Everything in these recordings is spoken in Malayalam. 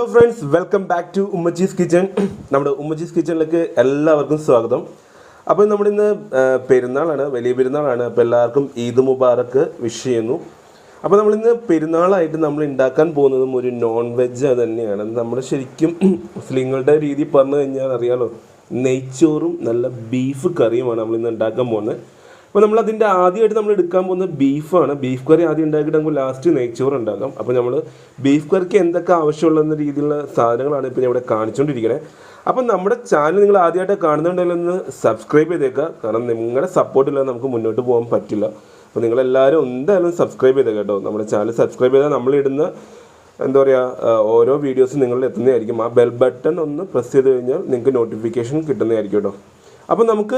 Hello friends, welcome back to Ummachis Kitchen. നമ്മുടെ Ummachis Kitchenലേക്ക് എല്ലാവർക്കും സ്വാഗതം. അപ്പോൾ നമ്മൾ ഇന്ന് പെരുന്നാളാണ്, വലിയ പെരുന്നാളാണ്. അപ്പോൾ എല്ലാവർക്കും ഈദ് മുബാറക്ക് വിഷ് ചെയ്യുന്നു. അപ്പോൾ നമ്മൾ ഇന്ന് പെരുന്നാളായിട്ട് നമ്മൾ ഉണ്ടാക്കാൻ പോകുന്നതും ഒരു നോൺ വെജ് തന്നെയാണ്. നമ്മൾ ശരിക്കും മുസ്ലിങ്ങളുടെ രീതി പറഞ്ഞു കഴിഞ്ഞാൽ അറിയാലോ, നെയ്ച്ചോറും നല്ല ബീഫ് കറിയുമാണ് നമ്മൾ ഇന്ന് ഉണ്ടാക്കാൻ പോകുന്നത്. അപ്പോൾ നമ്മൾ അതിൻ്റെ ആദ്യമായിട്ട് നമ്മൾ എടുക്കാൻ പോകുന്നത് ബീഫാണ്. ബീഫ് കറി ആദ്യം ഉണ്ടാക്കിയിട്ട് നമുക്ക് ലാസ്റ്റ് നെയ്ച്ചോറ് ഉണ്ടാക്കാം. അപ്പോൾ നമ്മൾ ബീഫ് കറിക്ക് എന്തൊക്കെ ആവശ്യമുള്ള രീതിയിലുള്ള സാധനങ്ങളാണ് ഇപ്പോൾ ഇവിടെ കാണിച്ചുകൊണ്ടിരിക്കുന്നത്. അപ്പം നമ്മുടെ ചാനൽ നിങ്ങൾ ആദ്യമായിട്ട് കാണുന്നുണ്ടെങ്കിൽ ഒന്ന് സബ്സ്ക്രൈബ് ചെയ്തേക്കുക. കാരണം നിങ്ങളുടെ സപ്പോർട്ടില്ലാതെ നമുക്ക് മുന്നോട്ട് പോകാൻ പറ്റില്ല. അപ്പോൾ നിങ്ങളെല്ലാവരും എന്തായാലും സബ്സ്ക്രൈബ് ചെയ്തേക്കാം കേട്ടോ. നമ്മുടെ ചാനൽ സബ്സ്ക്രൈബ് ചെയ്താൽ നമ്മളിടുന്ന എന്താ പറയുക ഓരോ വീഡിയോസും നിങ്ങളിൽ എത്തുന്നതായിരിക്കും. ആ ബെൽ ബട്ടൺ ഒന്ന് പ്രസ് ചെയ്ത് കഴിഞ്ഞാൽ നിങ്ങൾക്ക് നോട്ടിഫിക്കേഷൻ കിട്ടുന്നതായിരിക്കും കേട്ടോ. അപ്പോൾ നമുക്ക്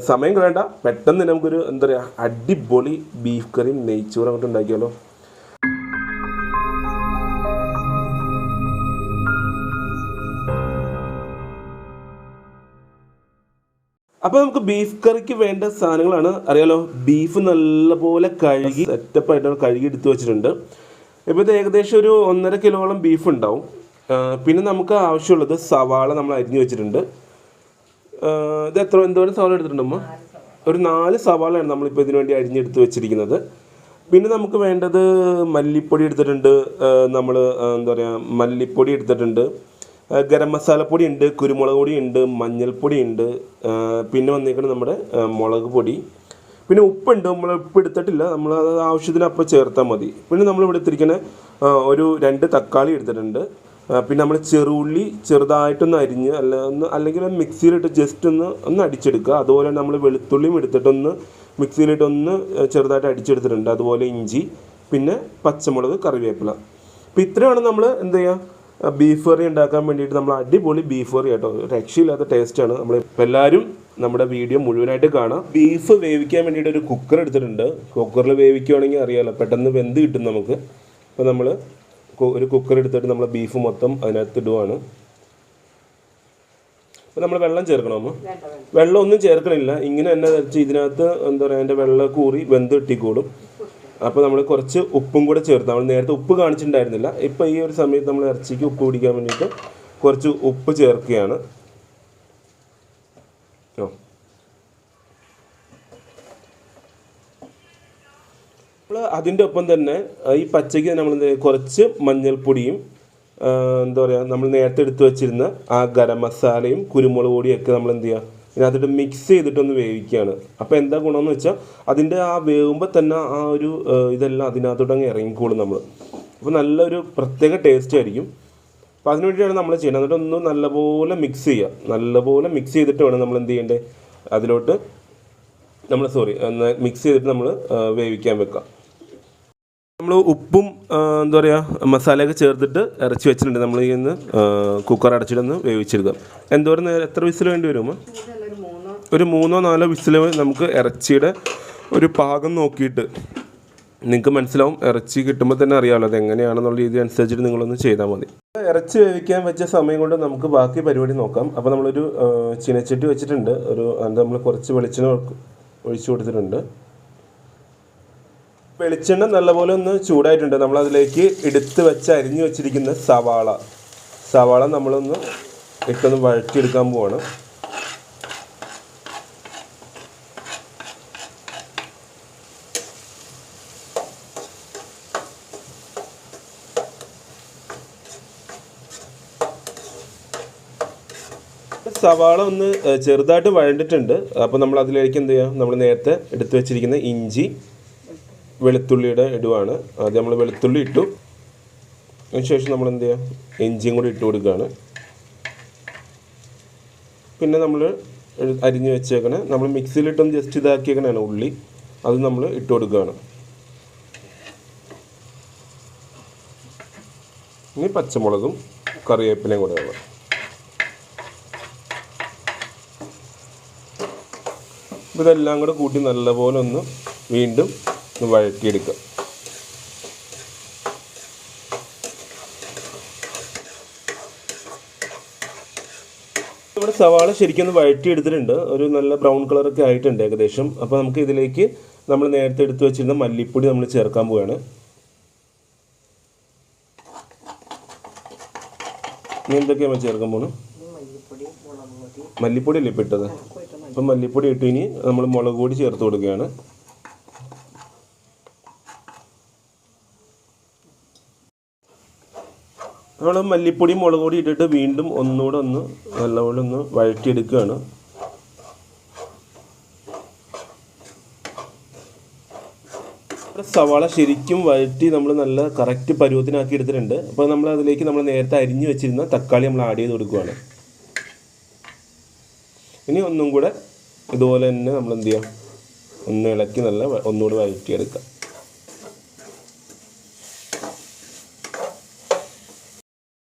സമയം കളയണ്ട, പെട്ടെന്ന് നമുക്കൊരു എന്താ പറയുക അടിപൊളി ബീഫ് കറിയും നെയ്ച്ചോറും അങ്ങോട്ട് ഉണ്ടാക്കിയാലോ. അപ്പോൾ നമുക്ക് ബീഫ് കറിക്ക് വേണ്ട സാധനങ്ങളാണ് അറിയാലോ. ബീഫ് നല്ലപോലെ കഴുകി സെറ്റപ്പായിട്ട് കഴുകി എടുത്ത് വെച്ചിട്ടുണ്ട്. ഇപ്പോൾ ഇത് ഏകദേശം ഒരു 1.5 കിലോളം ബീഫ് ഉണ്ടാവും. പിന്നെ നമുക്ക് ആവശ്യമുള്ളത് സവാള നമ്മൾ അരിഞ്ഞ് വെച്ചിട്ടുണ്ട്. ഇത് എന്തോരം സവാള എടുത്തിട്ടുണ്ടമ്മ? ഒരു 4 സവാളയാണ് നമ്മളിപ്പോൾ ഇതിനു വേണ്ടി അരിഞ്ഞെടുത്ത് വെച്ചിരിക്കുന്നത്. പിന്നെ നമുക്ക് വേണ്ടത് മല്ലിപ്പൊടി എടുത്തിട്ടുണ്ട്, നമ്മൾ എന്താ പറയുക മല്ലിപ്പൊടി എടുത്തിട്ടുണ്ട്, ഗരം മസാലപ്പൊടി ഉണ്ട്, കുരുമുളക് പൊടി ഉണ്ട്, മഞ്ഞൾപ്പൊടി ഉണ്ട്, പിന്നെ വന്നിരിക്കുന്നത് നമ്മുടെ മുളക് പൊടി, പിന്നെ ഉപ്പുണ്ട്. നമ്മൾ ഉപ്പ് എടുത്തിട്ടില്ല, നമ്മൾ അത് ആവശ്യത്തിന് അപ്പം ചേർത്താൽ മതി. പിന്നെ നമ്മളിവിടെ എടുത്തിരിക്കുന്ന ഒരു 2 തക്കാളി എടുത്തിട്ടുണ്ട്. പിന്നെ നമ്മൾ ചെറുള്ളി ചെറുതായിട്ടൊന്ന് അരിഞ്ഞ് അല്ലെങ്കിൽ മിക്സിയിലിട്ട് ജസ്റ്റ് ഒന്ന് അടിച്ചെടുക്കുക. അതുപോലെ നമ്മൾ വെളുത്തുള്ളിയും എടുത്തിട്ടൊന്ന് മിക്സിയിലിട്ടൊന്ന് ചെറുതായിട്ട് അടിച്ചെടുത്തിട്ടുണ്ട്. അതുപോലെ ഇഞ്ചി, പിന്നെ പച്ചമുളക്, കറിവേപ്പില. അപ്പോൾ ഇത്രയാണ് നമ്മൾ എന്ത് ചെയ്യുക ബീഫ് കറി ഉണ്ടാക്കാൻ വേണ്ടിയിട്ട്. നമ്മൾ അടിപൊളി ബീഫ് കറി കേട്ടോ, രക്ഷയില്ലാത്ത ടേസ്റ്റാണ്. നമ്മൾ ഇപ്പോൾ എല്ലാവരും നമ്മുടെ വീഡിയോ മുഴുവനായിട്ട് കാണാം. ബീഫ് വേവിക്കാൻ വേണ്ടിയിട്ട് ഒരു കുക്കർ എടുത്തിട്ടുണ്ട്. കുക്കറിൽ വേവിക്കുകയാണെങ്കിൽ അറിയാമല്ലോ, പെട്ടെന്ന് വെന്ത് കിട്ടും നമുക്ക്. അപ്പോൾ നമ്മൾ ഒരു കുക്കർ എടുത്തിട്ട് നമ്മൾ ബീഫ് മൊത്തം അതിനകത്ത് ഇടുവാണ്. അപ്പോൾ നമ്മൾ വെള്ളം ചേർക്കണമോ? വെള്ളം ഒന്നും ചേർക്കണില്ല, ഇങ്ങനെ തന്നെ വെച്ച് ഇതിനകത്ത് എന്താ പറയുക അതിൻ്റെ വെള്ളം കൂറി വെന്ത് കിട്ടിക്കോളും. അപ്പോൾ നമ്മൾ കുറച്ച് ഉപ്പും കൂടെ ചേർത്ത്, നമ്മൾ നേരത്തെ ഉപ്പ് കാണിച്ചിട്ടുണ്ടായിരുന്നില്ല. ഇപ്പോൾ ഈ ഒരു സമയത്ത് നമ്മൾ ഇറച്ചിക്ക് ഉപ്പ് പിടിക്കാൻ വേണ്ടിയിട്ട് കുറച്ച് ഉപ്പ് ചേർക്കുകയാണ്. അതിൻ്റെ ഒപ്പം തന്നെ ഈ പച്ചയ്ക്ക് നമ്മൾ കുറച്ച് മഞ്ഞൾപ്പൊടിയും എന്താ പറയുക നമ്മൾ നേരത്തെ എടുത്ത് വെച്ചിരുന്ന ആ ഗരം മസാലയും കുരുമുളക് പൊടിയൊക്കെ നമ്മൾ എന്ത് ചെയ്യുക ഇതിനകത്തിട്ട് മിക്സ് ചെയ്തിട്ടൊന്ന് വേവിക്കുകയാണ്. അപ്പോൾ എന്താ ഗുണമെന്ന് വെച്ചാൽ അതിൻ്റെ ആ വേവുമ്പോൾ തന്നെ ആ ഒരു ഇതെല്ലാം അതിനകത്തോട്ടങ്ങ് ഇറങ്ങിക്കോളും നമ്മൾ. അപ്പോൾ നല്ലൊരു പ്രത്യേക ടേസ്റ്റ് ആയിരിക്കും. അപ്പോൾ അതിന് വേണ്ടിയിട്ടാണ് നമ്മൾ ചെയ്യുന്നത്. എന്നിട്ടൊന്ന് നല്ലപോലെ മിക്സ് ചെയ്യുക. നല്ലപോലെ മിക്സ് ചെയ്തിട്ട് വേണം നമ്മൾ എന്ത് ചെയ്യേണ്ടത് അതിലോട്ട് മിക്സ് ചെയ്തിട്ട് നമ്മൾ വേവിക്കാൻ വെക്കാം. നമ്മൾ ഉപ്പും എന്താ പറയുക മസാലയൊക്കെ ചേർത്തിട്ട് ഇറച്ചി വെച്ചിട്ടുണ്ട്. നമ്മൾ ഇന്ന് കുക്കർ അടച്ചിട്ടൊന്ന് വേവിച്ചെടുക്കാം. എത്ര വിസിൽ വേണ്ടി വരുമോ? ഒരു 3-4 വിസിൽ നമുക്ക് ഇറച്ചിയുടെ ഒരു പാകം നോക്കിയിട്ട് നിങ്ങൾക്ക് മനസ്സിലാവും. ഇറച്ചി കിട്ടുമ്പോൾ തന്നെ അറിയാമല്ലോ അതെങ്ങനെയാണെന്നുള്ള രീതി അനുസരിച്ചിട്ട് നിങ്ങളൊന്ന് ചെയ്താൽ മതി. ഇറച്ചി വേവിക്കാൻ വെച്ച സമയം കൊണ്ട് നമുക്ക് ബാക്കി പരിപാടി നോക്കാം. അപ്പോൾ നമ്മളൊരു ചീനച്ചട്ടി വെച്ചിട്ടുണ്ട്. അത് നമ്മൾ കുറച്ച് വെളിച്ചെണ്ണ ഒഴിച്ചു കൊടുത്തിട്ടുണ്ട്. വെളിച്ചെണ്ണ നല്ലപോലെ ഒന്ന് ചൂടായിട്ടുണ്ട്. നമ്മളതിലേക്ക് എടുത്ത് വെച്ച് അരിഞ്ഞു വെച്ചിരിക്കുന്ന സവാള നമ്മളൊന്ന് ഇട്ടൊന്ന് വഴറ്റിയെടുക്കാൻ പോവാണ്. സവാള ഒന്ന് ചെറുതായിട്ട് വഴണ്ടിട്ടുണ്ട്. അപ്പോൾ നമ്മൾ അതിലേക്ക് എന്ത് ചെയ്യുക, നമ്മൾ നേരത്തെ എടുത്ത് വെച്ചിരിക്കുന്ന ഇഞ്ചി വെളുത്തുള്ളിയുടെ ഇടുവാണ്. ആദ്യം നമ്മൾ വെളുത്തുള്ളി ഇട്ടു, അതിനുശേഷം നമ്മൾ എന്ത് ചെയ്യുക ഇഞ്ചിയും കൂടി ഇട്ട് കൊടുക്കുകയാണ്. പിന്നെ നമ്മൾ അരിഞ്ഞ് വെച്ചേക്കണേ നമ്മൾ മിക്സിയിലിട്ടൊന്ന് ജസ്റ്റ് ഇതാക്കിയേക്കണാണ് ഉള്ളി, അത് നമ്മൾ ഇട്ട് കൊടുക്കുകയാണ്. ഇനി പച്ചമുളകും കറിവേപ്പിലയും കൂടെ വേണം. ഇതെല്ലാം കൂടെ കൂട്ടി നല്ലപോലെ ഒന്ന് വീണ്ടും വഴറ്റിയെടുക്കുക. നമ്മുടെ സവാള ശരിക്കും ഒന്ന് വഴറ്റിയെടുത്തിട്ടുണ്ട്. ഒരു നല്ല ബ്രൗൺ കളറൊക്കെ ആയിട്ടുണ്ട് ഏകദേശം. അപ്പോൾ നമുക്ക് ഇതിലേക്ക് നമ്മൾ നേരത്തെ എടുത്ത് വെച്ചിരുന്ന മല്ലിപ്പൊടി നമ്മൾ ചേർക്കാൻ പോവുകയാണ്. ഇനി എന്തൊക്കെയാണ് ചേർക്കാൻ പോകുന്നത്? മല്ലിപ്പൊടി അല്ലേ ഇപ്പം ഇട്ടത്? അപ്പം മല്ലിപ്പൊടി ഇട്ട് ഇനി നമ്മൾ മുളക് പൊടി ചേർത്ത് കൊടുക്കുകയാണ്. നമ്മൾ മല്ലിപ്പൊടി മുളക് പൊടി ഇട്ടിട്ട് വീണ്ടും ഒന്നുകൂടെ ഒന്ന് നല്ലപോലെ ഒന്ന് വഴറ്റിയെടുക്കുകയാണ്. സവാള ശരിക്കും വഴറ്റി നമ്മൾ നല്ല കറക്റ്റ് പരുവത്തിനാക്കി എടുത്തിട്ടുണ്ട്. അപ്പോൾ നമ്മൾ അതിലേക്ക് നമ്മൾ നേരത്തെ അരിഞ്ഞു വെച്ചിരുന്ന തക്കാളി നമ്മൾ ആഡ് ചെയ്ത് കൊടുക്കുകയാണ്. ഇനി ഒന്നും കൂടെ ഇതുപോലെ തന്നെ നമ്മൾ എന്ത് ചെയ്യാം, ഒന്ന് ഇളക്കി നല്ല ഒന്നുകൂടെ വഴറ്റിയെടുക്കാം.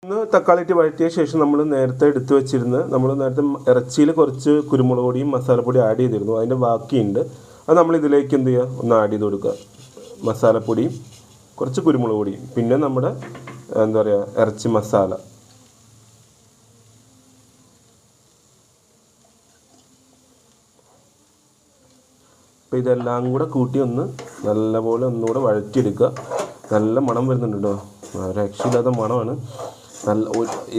ഒന്ന് തക്കാളി ഇട്ട് വഴറ്റിയ ശേഷം നമ്മൾ നേരത്തെ എടുത്തു വെച്ചിരുന്ന നേരത്തെ ഇറച്ചിയിൽ കുറച്ച് കുരുമുളക് പൊടിയും മസാലപ്പൊടി ആഡ് ചെയ്തിരുന്നു. അതിൻ്റെ ബാക്കിയുണ്ട്. അത് നമ്മൾ ഇതിലേക്ക് എന്ത് ചെയ്യുക, ഒന്ന് ആഡ് ചെയ്ത് കൊടുക്കുക. മസാലപ്പൊടിയും കുറച്ച് കുരുമുളക് പൊടിയും പിന്നെ നമ്മുടെ എന്താ പറയുക ഇറച്ചി മസാല. അപ്പോൾ ഇതെല്ലാം കൂടെ കൂട്ടി ഒന്ന് നല്ലപോലെ ഒന്നുകൂടെ വഴറ്റിയെടുക്കുക. നല്ല മണം വരുന്നുണ്ട് കേട്ടോ, രക്ഷയില്ലാത്ത മണമാണ്.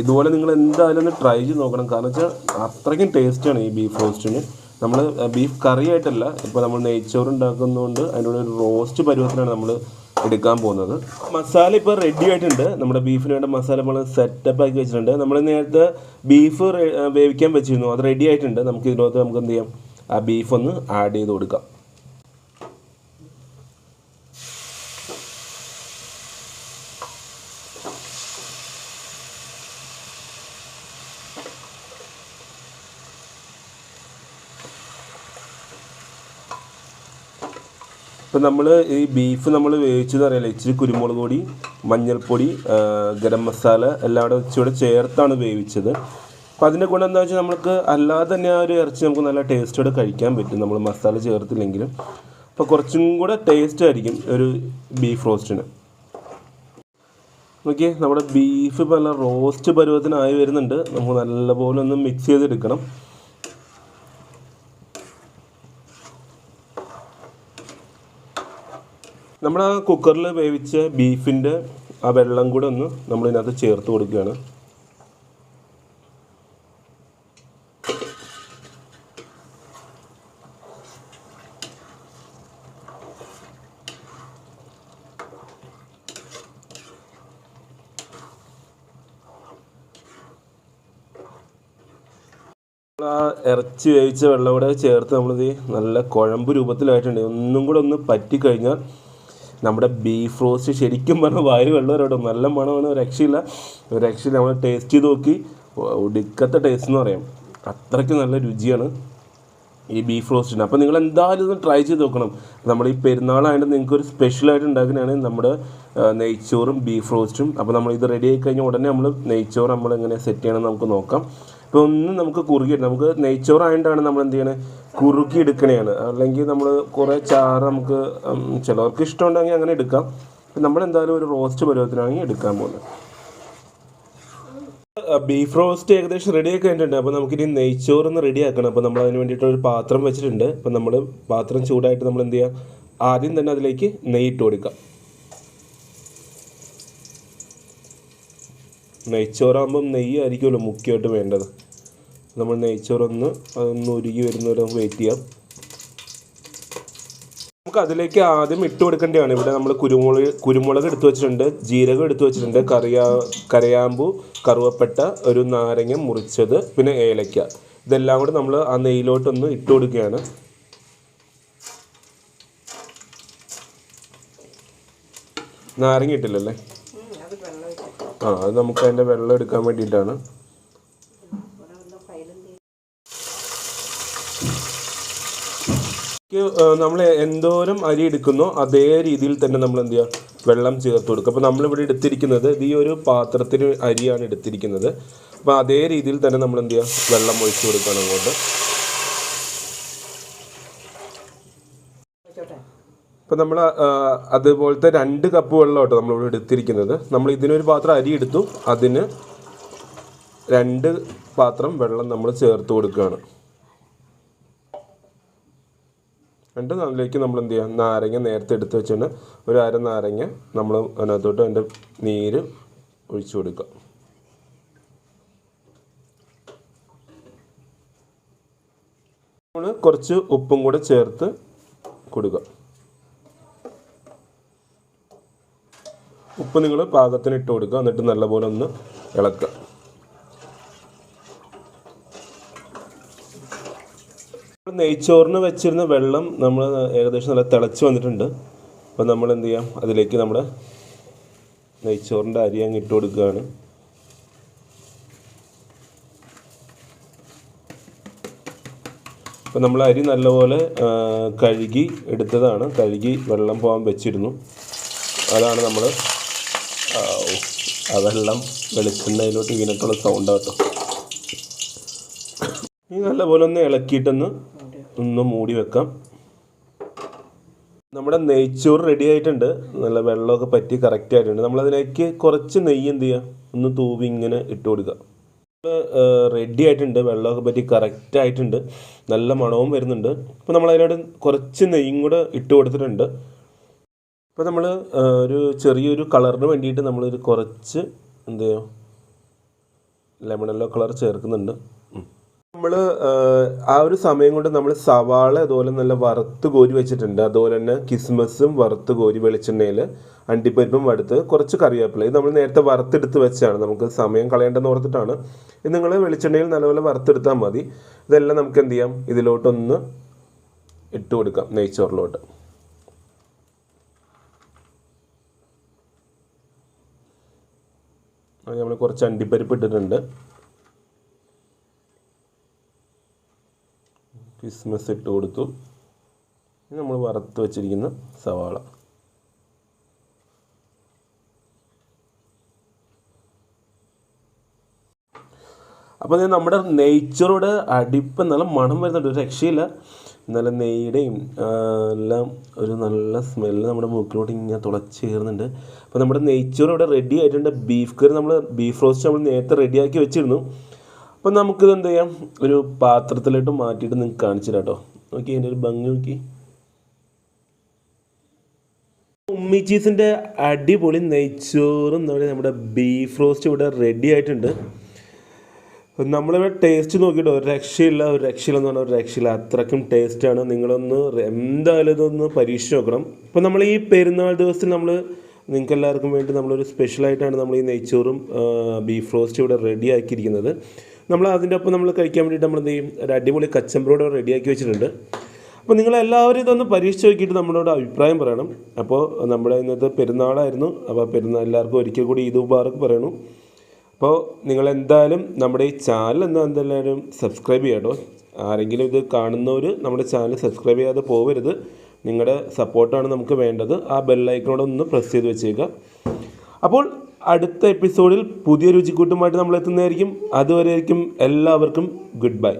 ഇതുപോലെ നിങ്ങൾ എന്തായാലും ഒന്ന് ട്രൈ ചെയ്ത് നോക്കണം. കാരണം വെച്ചാൽ അത്രയ്ക്കും ടേസ്റ്റാണ് ഈ ബീഫ് റോസ്റ്റിന്. നമ്മൾ ബീഫ് കറി ആയിട്ടല്ല, ഇപ്പോൾ നമ്മൾ നെയ്ച്ചോറ് ഉണ്ടാക്കുന്നതുകൊണ്ട് അതിനുള്ള ഒരു റോസ്റ്റ് പരുവത്തിലാണ് നമ്മൾ എടുക്കാൻ പോകുന്നത്. മസാല ഇപ്പോൾ റെഡി ആയിട്ടുണ്ട്. നമ്മുടെ ബീഫിന് വേണ്ട മസാല നമ്മൾ സെറ്റപ്പ് ആക്കി വെച്ചിട്ടുണ്ട്. നമ്മൾ നേരത്തെ ബീഫ് വേവിക്കാൻ വെച്ചിരുന്നു, അത് റെഡി ആയിട്ടുണ്ട്. നമുക്ക് ഇതിനകത്ത് നമുക്ക് എന്ത് ചെയ്യാം, ആ ബീഫ് ഒന്ന് ആഡ് ചെയ്ത് കൊടുക്കാം. ഇപ്പം നമ്മൾ ഈ ബീഫ് നമ്മൾ വേവിച്ചത് അറിയാലോ, ഇച്ചിരി കുരുമുളക് പൊടി, മഞ്ഞൾപ്പൊടി, ഗരം മസാല എല്ലാം കൂടെ ഇച്ചിരി ചേർത്താണ് വേവിച്ചത്. അപ്പോൾ അതിൻ്റെ ഗുണം എന്താ വെച്ചാൽ നമുക്ക് അല്ലാതെ തന്നെ ആ ഒരു ഇറച്ചി നമുക്ക് നല്ല ടേസ്റ്റോടെ കഴിക്കാൻ പറ്റും, നമ്മൾ മസാല ചേർത്തില്ലെങ്കിലും. അപ്പോൾ കുറച്ചും കൂടെ ടേസ്റ്റ് ആയിരിക്കും ഒരു ബീഫ് റോസ്റ്റിന്. നോക്കിയേ, നമ്മുടെ ബീഫ് ഇപ്പോൾ നല്ല റോസ്റ്റ് പരുവത്തിനായി വരുന്നുണ്ട്. നമുക്ക് നല്ലപോലെ ഒന്ന് മിക്സ് ചെയ്തെടുക്കണം. നമ്മുടെ ആ കുക്കറിൽ വേവിച്ച ബീഫിൻ്റെ ആ വെള്ളം കൂടെ ഒന്ന് നമ്മളിതിനകത്ത് ചേർത്ത് കൊടുക്കുകയാണ്. ആ ഇറച്ചി വേവിച്ച വെള്ളം കൂടെ ചേർത്ത് നമ്മളിത് നല്ല കുഴമ്പ് രൂപത്തിലായിട്ടുണ്ട്. ഒന്നും കൂടെ ഒന്ന് പറ്റിക്കഴിഞ്ഞാൽ നമ്മുടെ ബീഫ് റോസ്റ്റ് ശരിക്കും പറഞ്ഞാൽ വായിൽ വെള്ളം വരും. നല്ല മണമാണ്, ഒരു രക്ഷയില്ല. നമ്മൾ ടേസ്റ്റ് ചെയ്ത് നോക്കി, ഒടുക്കത്തെ ടേസ്റ്റ് എന്ന് പറയാം. അത്രയ്ക്ക് നല്ല രുചിയാണ് ഈ ബീഫ് റോസ്റ്റിന്. അപ്പോൾ നിങ്ങൾ എന്തായാലും ഒന്ന് ട്രൈ ചെയ്ത് നോക്കണം. നമ്മൾ ഈ പെരുന്നാളായിട്ട് നിങ്ങൾക്കൊരു സ്പെഷ്യലായിട്ട് ഉണ്ടാക്കുന്നതാണ് നമ്മുടെ നെയ്ച്ചോറും ബീഫ് റോസ്റ്റും. അപ്പോൾ നമ്മൾ ഇത് റെഡി ആയി കഴിഞ്ഞാൽ ഉടനെ നമ്മൾ നെയ്ച്ചോറ് നമ്മൾ എങ്ങനെ സെറ്റ് ചെയ്യണമെന്ന് നമുക്ക് നോക്കാം. ഇപ്പോൾ ഒന്ന് നമുക്ക് നമുക്ക് നെയ്ച്ചോറായതുകൊണ്ടാണ് നമ്മൾ എന്ത് ചെയ്യണത്, കുറുക്കി എടുക്കണതാണ്. അല്ലെങ്കിൽ നമ്മൾ കുറേ ചാറ് നമുക്ക് ചിലവർക്ക് ഇഷ്ടമുണ്ടെങ്കിൽ അങ്ങനെ എടുക്കാം. നമ്മളെന്തായാലും ഒരു റോസ്റ്റ് പരുവത്തിനാണെങ്കിൽ എടുക്കാൻ പോകുന്നത്. ബീഫ് റോസ്റ്റ് ഏകദേശം റെഡി ആക്കി കഴിഞ്ഞിട്ടുണ്ട്. അപ്പോൾ നമുക്കിനി നെയ്ച്ചോറൊന്ന് റെഡി ആക്കണം. അപ്പോൾ നമ്മൾ അതിന് വേണ്ടിയിട്ട് ഒരു പാത്രം വെച്ചിട്ടുണ്ട്. അപ്പോൾ നമ്മൾ പാത്രം ചൂടായിട്ട് നമ്മൾ എന്ത് ചെയ്യുക, ആദ്യം തന്നെ അതിലേക്ക് നെയ്യിട്ട് കൊടുക്കാം. നെയ്ച്ചോറാകുമ്പം നെയ്യായിരിക്കുമല്ലോ മുഖ്യമായിട്ട് വേണ്ടത്. നമ്മൾ നെയ്ച്ചോറൊന്ന് അതൊന്ന് ഉരുകി വരുന്നവരെ നമുക്ക് വെയിറ്റ് ചെയ്യാം. നമുക്ക് അതിലേക്ക് ആദ്യം ഇട്ട് കൊടുക്കേണ്ടതാണ്. ഇവിടെ നമ്മൾ കുരുമുളക് എടുത്തു വെച്ചിട്ടുണ്ട്, ജീരകം എടുത്തു വെച്ചിട്ടുണ്ട്, കരയാമ്പൂ, കറുവപ്പട്ട, ഒരു നാരങ്ങ മുറിച്ചത്, പിന്നെ ഏലക്ക. ഇതെല്ലാം കൂടെ നമ്മൾ ആ നെയ്യിലോട്ടൊന്ന് ഇട്ട് കൊടുക്കുകയാണ്. നാരങ്ങ ഇട്ടില്ലല്ലേ? അത് നമുക്ക് അതിൻ്റെ വെള്ളം എടുക്കാൻ വേണ്ടിയിട്ടാണ്. നമ്മൾ എന്തോരം അരി എടുക്കുന്നോ അതേ രീതിയിൽ തന്നെ നമ്മൾ എന്ത് ചെയ്യുക, വെള്ളം ചേർത്ത് കൊടുക്കുക. അപ്പോൾ നമ്മളിവിടെ എടുത്തിരിക്കുന്നത് ഈ ഒരു പാത്രത്തിന് അരിയാണ് എടുത്തിരിക്കുന്നത്. അപ്പോൾ അതേ രീതിയിൽ തന്നെ നമ്മൾ എന്ത് ചെയ്യുക, വെള്ളം ഒഴിച്ചു കൊടുക്കണം അങ്ങോട്ട്. അപ്പോൾ നമ്മൾ അതുപോലത്തെ 2 കപ്പ് വെള്ളം കേട്ടോ നമ്മളിവിടെ എടുത്തിരിക്കുന്നത്. നമ്മൾ ഇതിനൊരു പാത്രം അരി എടുത്തു, അതിന് 2 പാത്രം വെള്ളം നമ്മൾ ചേർത്ത് കൊടുക്കുകയാണ്. എന്നിട്ട് അതിലേക്ക് നമ്മൾ എന്ത് ചെയ്യുക, നാരങ്ങ നേരത്തെ എടുത്ത് വെച്ചാൽ ഒരു അര നാരങ്ങ നമ്മൾ അതിനകത്തോട്ട് അതിൻ്റെ നീര് ഒഴിച്ചു കൊടുക്കുക. നമ്മൾ കുറച്ച് ഉപ്പും കൂടെ ചേർത്ത് കൊടുക്കുക. ഉപ്പ് നിങ്ങൾ പാകത്തിന് ഇട്ട് കൊടുക്കുക. എന്നിട്ട് നല്ലപോലെ ഒന്ന് ഇളക്കുക. നെയ്ച്ചോറിന് വെച്ചിരുന്ന വെള്ളം നമ്മൾ ഏകദേശം നല്ല തിളച്ച് വന്നിട്ടുണ്ട്. അപ്പോൾ നമ്മൾ എന്ത് ചെയ്യാം, അതിലേക്ക് നമ്മുടെ നെയ്ച്ചോറിൻ്റെ അരി അങ്ങ് ഇട്ട് കൊടുക്കുകയാണ്. അപ്പോൾ നമ്മൾ അരി നല്ലപോലെ കഴുകി എടുത്തതാണ്. കഴുകി വെള്ളം പോകാൻ വെച്ചിരുന്നു. അതാണ് നമ്മൾ ആ വെള്ളം വെളിച്ചെണ്ണയിലോട്ട് വീണിട്ടുള്ള സൗണ്ട് കേട്ടോ. ഈ നല്ലപോലെ ഒന്ന് ഇളക്കിയിട്ടൊന്ന് മൂടി വെക്കാം. നമ്മുടെ നെയ്ച്ചോറ് റെഡി ആയിട്ടുണ്ട്. നല്ല വെള്ളമൊക്കെ പറ്റി കറക്റ്റ് ആയിട്ടുണ്ട്. നമ്മളതിലേക്ക് കുറച്ച് നെയ്യ് എന്ത് ചെയ്യുക, ഒന്ന് തൂവി ഇങ്ങനെ ഇട്ട് കൊടുക്കുക. റെഡി ആയിട്ടുണ്ട്. വെള്ളമൊക്കെ പറ്റി കറക്റ്റ് ആയിട്ടുണ്ട്. നല്ല മണവും വരുന്നുണ്ട്. അപ്പോൾ നമ്മളതിനോട് കുറച്ച് നെയ്യും കൂടെ ഇട്ട് കൊടുത്തിട്ടുണ്ട്. അപ്പോൾ നമ്മൾ ഒരു ചെറിയൊരു കളറിന് വേണ്ടിയിട്ട് നമ്മളൊരു കുറച്ച് എന്ത് ചെയ്യുക, ലെമൺ യെല്ലോ കളർ ചേർക്കുന്നുണ്ട്. നമ്മൾ ആ ഒരു സമയം കൊണ്ട് നമ്മൾ സവാള അതുപോലെ നല്ല വറുത്ത് കോരി വെച്ചിട്ടുണ്ട്. അതുപോലെ തന്നെ കിസ്മസും വറുത്ത് കോരി വെളിച്ചെണ്ണയിൽ, അണ്ടിപ്പരിപ്പും വറുത്ത്, കുറച്ച് കറിവേപ്പില. ഇത് നമ്മൾ നേരത്തെ വറുത്തെടുത്ത് വെച്ചാണ്. നമുക്ക് സമയം കളയേണ്ടെന്ന് ഓർത്തിട്ടാണ്. ഇത് നിങ്ങൾ വെളിച്ചെണ്ണയിൽ നല്ലപോലെ വറുത്തെടുത്താൽ മതി. ഇതെല്ലാം നമുക്ക് എന്ത് ചെയ്യാം, ഇതിലോട്ടൊന്ന് ഇട്ട് കൊടുക്കാം, നെയ്ച്ചോറിലോട്ട്. നമ്മൾ കുറച്ച് അണ്ടിപ്പരിപ്പ് ഇട്ടിട്ടുണ്ട്. കിസ്മസ് ഇട്ട് കൊടുത്തു. നമ്മൾ വറുത്ത് വെച്ചിരിക്കുന്ന സവാള. അപ്പോൾ നമ്മുടെ നെയ്ച്ചോറുടെ അടിപ്പ് നല്ല മണം വരുന്നുണ്ട്, ഒരു രക്ഷയില്ല. നല്ല നെയ്യുടെയും എല്ലാം ഒരു നല്ല സ്മെല്ല് നമ്മുടെ മൂക്കിലോട്ട് ഇങ്ങനെ തുളച്ചേറുന്നുണ്ട്. അപ്പോൾ നമ്മുടെ നെയ്ച്ചോറ് ഇവിടെ റെഡി ആയിട്ടുണ്ട്. ബീഫ് കറി ബീഫ് റോസ്റ്റ് നമ്മൾ നേരത്തെ റെഡിയാക്കി വെച്ചിരുന്നു. അപ്പം നമുക്കിത് എന്ത് ചെയ്യാം, ഒരു പാത്രത്തിലോട്ട് മാറ്റിയിട്ട് നിങ്ങൾക്ക് കാണിച്ചു തരാം കേട്ടോ. നോക്കി അതിൻ്റെ ഒരു ഭംഗി നോക്കി. ഉമ്മിച്ചീസിൻ്റെ അടിപൊളി നെയ്ച്ചോറും നമ്മുടെ ബീഫ് റോസ്റ്റ് ഇവിടെ റെഡി ആയിട്ടുണ്ട്. നമ്മളിവിടെ ടേസ്റ്റ് നോക്കിയിട്ട് ഒരു രക്ഷയില്ല എന്ന് പറഞ്ഞാൽ ഒരു രക്ഷയില്ല. അത്രയ്ക്കും ടേസ്റ്റാണ്. നിങ്ങളൊന്ന് എന്തായാലും ഇതൊന്ന് പരീക്ഷിച്ച് നോക്കണം. ഇപ്പോൾ നമ്മൾ ഈ പെരുന്നാൾ ദിവസത്തിൽ നിങ്ങൾക്ക് എല്ലാവർക്കും വേണ്ടി നമ്മളൊരു സ്പെഷ്യലായിട്ടാണ് നമ്മൾ ഈ നെയ്ച്ചോറും ബീഫ് റോസ്റ്റ് ഇവിടെ റെഡി ആക്കിയിരിക്കുന്നത്. നമ്മൾ അതിൻ്റെ ഒപ്പം നമ്മൾ കഴിക്കാൻ വേണ്ടിയിട്ട് നമ്മൾ എന്ത് ചെയ്യും, ഒരു അടിപൊളി കച്ചമ്പറോടെ റെഡിയാക്കി വെച്ചിട്ടുണ്ട്. അപ്പോൾ നിങ്ങളെല്ലാവരും ഇതൊന്ന് പരീക്ഷിച്ച് നോക്കിയിട്ട് നമ്മളോട് അഭിപ്രായം പറയണം. അപ്പോൾ നമ്മുടെ ഇന്നത്തെ പെരുന്നാളായിരുന്നു. അപ്പോൾ എല്ലാവർക്കും ഒരിക്കൽ കൂടി ഈദ് മുബാറക്ക് പറയണു. അപ്പോൾ നിങ്ങളെന്തായാലും നമ്മുടെ ഈ ചാനൽ എന്തായാലും സബ്സ്ക്രൈബ് ചെയ്യാം കേട്ടോ. ആരെങ്കിലും ഇത് കാണുന്നവർ നമ്മുടെ ചാനൽ സബ്സ്ക്രൈബ് ചെയ്യാതെ പോകരുത്. നിങ്ങളുടെ സപ്പോർട്ടാണ് നമുക്ക് വേണ്ടത്. ആ ബെല്ലൈക്കണോടെ ഒന്ന് പ്രസ് ചെയ്ത് വെച്ചേക്കുക. അപ്പോൾ അടുത്ത എപ്പിസോഡിൽ പുതിയ രുചിക്കൂട്ടുമായിട്ട് നമ്മൾ എത്തുന്നതായിരിക്കും. അതുവരെയായിരിക്കും എല്ലാവർക്കും ഗുഡ് ബൈ.